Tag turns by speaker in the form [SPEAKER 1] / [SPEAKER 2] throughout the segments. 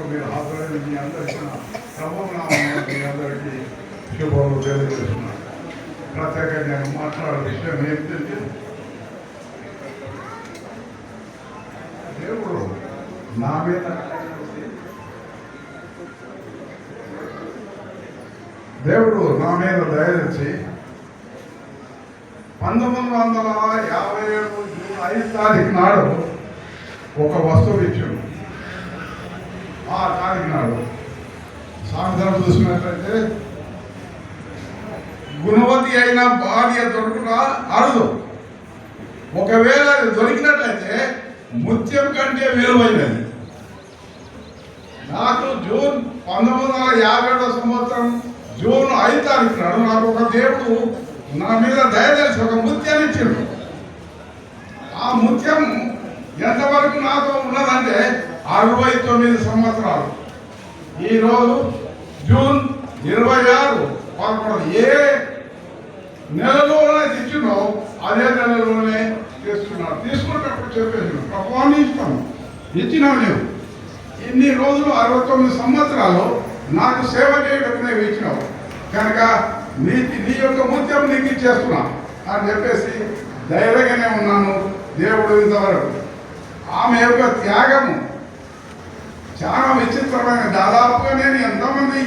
[SPEAKER 1] సభకు మీరు హాజరైన మీ అందరికీ మీ అందరికీ శుభములు తెలియజేస్తున్నాను. ప్రత్యేకంగా నేను మాట్లాడే విషయం ఏంటంటే దేవుడు నా మీద దయచేసి 1957 జూన్ 5 తారీఖు నాడు ఒక వస్తువు ఇచ్చాడు. ఆ తారీఖు నాడు సాయంత్రం చూసినట్లయితే గుణవతి అయిన భార్య దొరుకుట అరుదు. ఒకవేళ అది దొరికినట్లయితే ముత్యం కంటే విలువైనది. నాకు జూన్ 1957 సంవత్సరం జూన్ 5 తారీఖు నాడు నాకు ఒక దేవుడు నా మీద దయచేసి ఒక ముత్యాన్ని ఇచ్చాడు. ఆ ముత్యం ఎంతవరకు నాతో ఉన్నదంటే 69 సంవత్సరాలు. ఈరోజు జూన్ 26 ఏ నెలలోనే ఇచ్చినో అదే నెలలోనే తీసుకున్నాడు. తీసుకున్నప్పుడు చెప్పేసి ప్రభువాన్ని ఇస్తాను ఇచ్చినావు. లేవు ఇన్ని రోజులు 69 సంవత్సరాలు నాకు సేవ చేయడం నేను ఇచ్చినావు కనుక నీ యొక్క ముత్యం నీకు ఇచ్చేస్తున్నా అని చెప్పేసి ధైర్యంగానే ఉన్నాను. దేవుడు ఇంతవరకు ఆమె యొక్క త్యాగము చాలా విచిత్రమైన. దాదాపుగా నేను ఎంతోమంది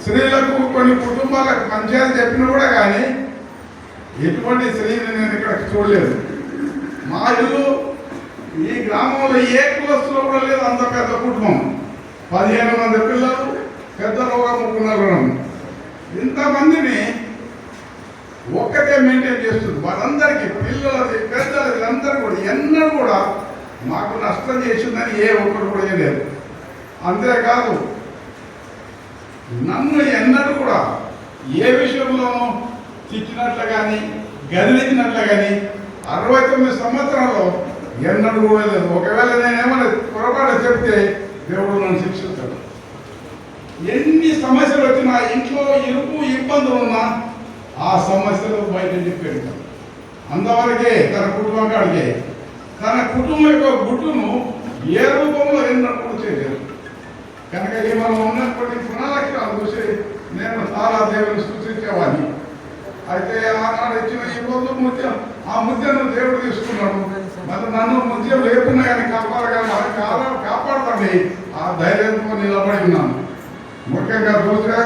[SPEAKER 1] స్త్రీలకు కొన్ని కుటుంబాలకు పంచాయతీ చెప్పినా కూడా కానీ ఎటువంటి స్త్రీని నేను ఇక్కడ చూడలేదు. మా ఇల్లు ఈ గ్రామంలో ఏ కులస్తులో కూడా లేదు. అంత పెద్ద కుటుంబం, 15 మంది పిల్లలు, పెద్దలు ఒక 3 నలుగురు. ఇంతమందిని ఒక్కటే మెయింటైన్ చేస్తుంది. వాళ్ళందరికీ పిల్లలది పెద్దలది అందరూ కూడా ఎన్నడూ కూడా మాకు నష్టం చేసిందని ఏ ఒక్కరు కూడా చేయలేదు. అంతేకాదు నన్ను ఎన్నడూ కూడా ఏ విషయంలోనూ తిట్టినట్లు కానీ గదిలించినట్లు కానీ 69 సంవత్సరాల్లో ఎన్నడూ కూడా లేదు. ఒకవేళ నేనేమైనా పొరపాటు చెప్తే దేవుడు నన్ను శిక్షిస్తాడు. ఎన్ని సమస్యలు వచ్చినా ఇంట్లో ఇరుకు ఇబ్బందులు ఉన్నా ఆ సమస్యలు బయట చెప్పాడు. అంతవరకే తన కుటుంబం కాడికే తన కుటుంబం యొక్క గుట్టును ఏ రూపంలో ఎన్నప్పుడు చేయలేదు. కనుక ఈ మనం ఉన్నప్పటి గుణలక్షణాలు చూసి నేను చాలా దేవుని సూచించేవాడిని. అయితే ఆనాడు ఇచ్చిన ఈ రోజు ముత్యం, ఆ ముత్యాన్ని దేవుడు తీసుకున్నాడు. మరి నన్ను ముత్యం లేకున్నా కానీ కాపాడతాడు. ఆ ధైర్యంతో నిలబడి ఉన్నాను. ముఖ్యంగా చూస్తే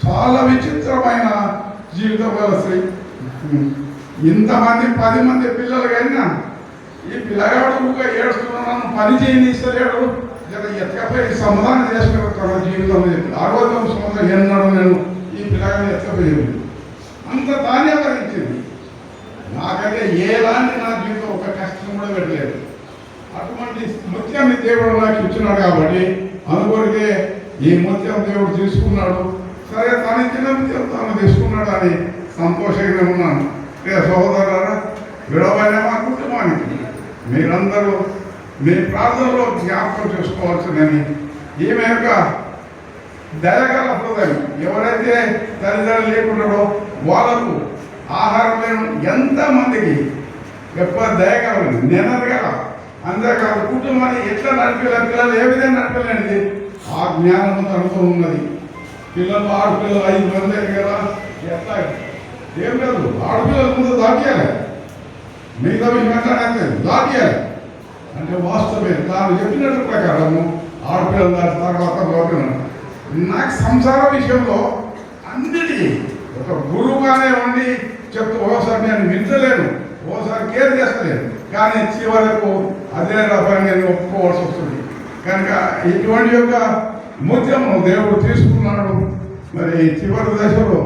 [SPEAKER 1] చాలా విచిత్రమైన జీవితం కలిసి ఇంతమంది 10 మంది పిల్లలు కన్నా ఈ పిల్లగాడుగా ఏడుస్తున్నాను, పని చేయనిస్తలేడు, ఎత్తకపోయి సమాధానం చేసుకుంటాడు జీవితంలో చెప్పి 69 సంవత్సరం ఎన్నాడు నేను ఈ పిల్లగాడిని ఎత్తకపోయేది. అంత ధాన్యం భరించింది. నాకైతే ఏలాంటి నా జీవితం ఒక కష్టం కూడా పెట్టలేదు. అటువంటి ముత్యాన్ని దేవుడు నాకు ఇచ్చినాడు కాబట్టి అనుకోరికే ఈ ముత్యం దేవుడు తీసుకున్నాడు. సరే తన ఇచ్చిన ముత్యం తాను తీసుకున్నాడు అని సంతోషంగా ఉన్నాను. సహోదరులారా, విడవైన మా కుటుంబానికి మీరందరూ మీ ప్రార్థనలో జ్ఞాపకం చేసుకోవాల్సిందని ఈమె యొక్క దయగల హృదయం. ఎవరైతే తల్లిదండ్రులు లేకున్నాడో వాళ్ళకు ఆహారం లేని ఎంతమందికి ఎక్కువ దయగలదు, నెనరగల. అంతేకాదు కుటుంబాన్ని ఎట్లా నడిపేయాలి, పిల్లలు ఏ విధంగా నడిపేయాలనేది ఆ జ్ఞానం తనతో ఉన్నది. పిల్లలు ఆడపిల్లలు 5 మంది కదా, ఎట్లా ఏం లేదు. ఆడపిల్లల ముందు దాటియాలి, మిగతా మాట్లాడే దాటియాలి. అంటే వాస్తవమే తాను చెప్పినట్టు ప్రకారము ఆడపిల్లలు దాటి తర్వాత లోపల నాకు సంసార విషయంలో అన్నిటికీ ఒక గురువుగానే ఉండి చెప్తూ ఓసారి నేను వింటలేను, ఓసారి కేర్ చేస్తలేను, కానీ చివరకు అదే రకంగా నేను ఒప్పుకోవాల్సి వస్తుంది. కనుక ఇటువంటి యొక్క ముత్యము దేవుడు తీసుకున్నాడు. మరి చివరి దశలో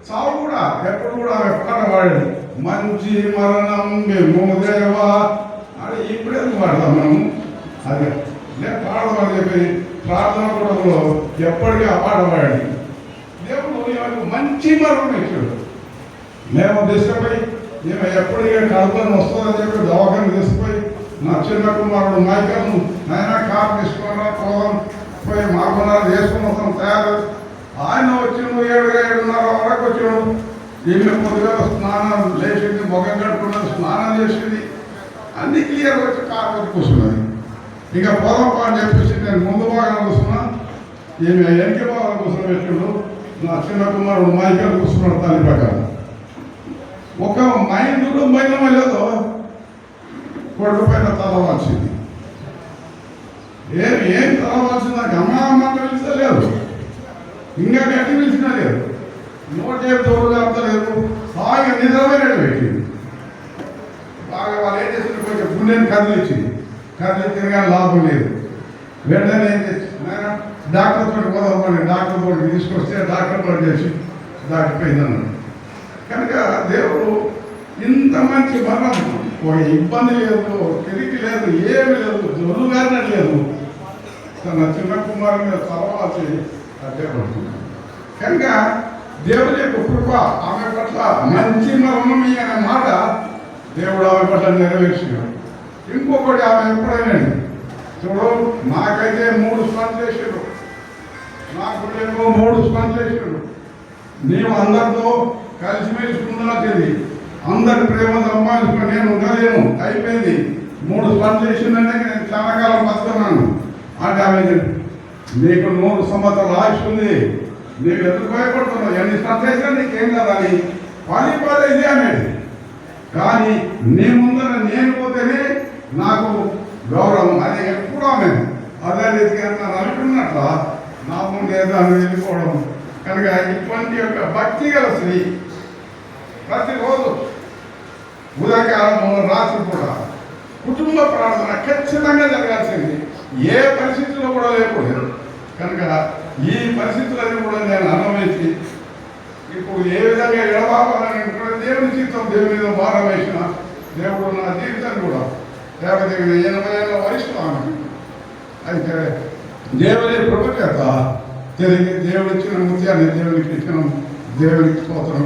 [SPEAKER 1] చావు కూడా ఎప్పుడు కూడా పాడవాడు, మంచి మరణం మేము దేవా అని ఇప్పుడే పాడతాం మనము. అదే నేను పాడదామని చెప్పి ప్రార్థన కూడా ఎప్పటికీ ఆ పాట పాడి దేవుడు మంచి మరణం ఇచ్చాడు. మేము తీసుకుపోయి మేము ఎప్పటికీ కడుపులను వస్తుందని చెప్పి దవాఖాన తీసుకుపోయి నా చిన్న కుమారుడు మైకల్ను నాయన కారు తీసుకున్నా పోదాం పోయి మాకున్నారు చేసుకుని వస్తాం తయారు. ఆయన వచ్చి 7:30 వరకు వచ్చాడు. ఈమె కొద్దిగా స్నానం లేచింది, మొగం కట్టుకున్నది, స్నానం చేసింది, అన్ని క్లియర్ వచ్చి కారు వచ్చి కూర్చున్నది. ఇక పోదాం అని చెప్పేసి నేను ముందు ఈమె ఎంకి బాగా కూర్చోబెట్టిండు, నా చిన్న కుమారుడు మైకల్ కూర్చున్నాడు దాని ప్రకారం. ఒక మైండ్లో మైలమో లేదో కొడుకు పైన తల వాల్చింది. ఏం తల వాల్చింది? నాకు అమ్మ అమ్మ పిలిచలేదు, ఇంకా గట్టి పిలిచినా లేదు, నోటేపు తోడు కాపుతలేదు, బాగా నిద్రపోయినట్టు పెట్టింది. బాగా వాళ్ళు ఏం చేసింది, కొంచెం గుండెని కదిలిచ్చింది. కదిలిచ్చింది కానీ లాభం లేదు. వెంటనే ఏం చేసి డాక్టర్ తోటి పోదామని డాక్టర్ తోటి తీసుకొస్తే డాక్టర్ తోటి చేసి దాటిపోయింది అన్నాడు. కనుక దేవుడు ఇంత మంచి మరణం, ఒక ఇబ్బంది లేదు, తిరిగి లేదు, ఏమి లేదు, జొల్లు గారినట్టు లేదు, తన చిన్న కుమారు మీద తలవాల్చి అడ్డేపడుతున్నాడు. కనుక దేవుడి యొక్క కృప ఆమె పట్ల మంచి మరణం అనే మాట దేవుడు ఆమె పట్ల నెరవేర్చినాడు. ఇంకొకటి ఆమె ఎప్పుడైనా చూడు, నాకైతే 3 స్పందలు చేసాడు, నాకు 3 స్పందలు చేసాడు. నీవు అందరితో కలిసిమెలిసి ఉండాల్సింది, అందరి ప్రేమ సంపాదించుకుని నేను ఉండలేను, అయిపోయింది. 3 స్పందలు చేసిందంటే నేను చాలా కాలం బతున్నాను అంటే ఆమె నీకు 100 సంవత్సరాలు ఆయుష్ ఉంది, నీకు ఎందుకు భయపడుతున్నావు, ఎన్ని సందేశాలు నీకేం కదని పదే ఇది అనేది. కానీ నీ ముందర నేను పోతేనే నాకు గౌరవం, అది ఎప్పుడు ఆమె అదే రీతిగా నన్ను అనుకున్నట్ల నా ముందే దాన్ని వెళ్ళిపోవడం. కనుక ఇటువంటి యొక్క భక్తి గల స్త్రీ ప్రతిరోజు ఉదయకాలం రాత్రి కూడా కుటుంబ ప్రార్థన ఖచ్చితంగా జరగాల్సింది, ఏ పరిస్థితుల్లో కూడా లేకూడదు. కనుక ఈ పరిస్థితులన్నీ కూడా నేను అనుభవించి ఇప్పుడు ఏ విధంగా ఎడబాలని దేవుని చిత్తం దేవుని మీద భారం వేసిన దేవుడు నా జీవితాన్ని కూడా 80 ఏళ్ళ వయసు ఆమె. అయితే దేవుని కృప చేత తిరిగి దేవుడిచ్చిన ముత్యాన్ని దేవునికి ఇచ్చిన దేవునికి స్తోత్రం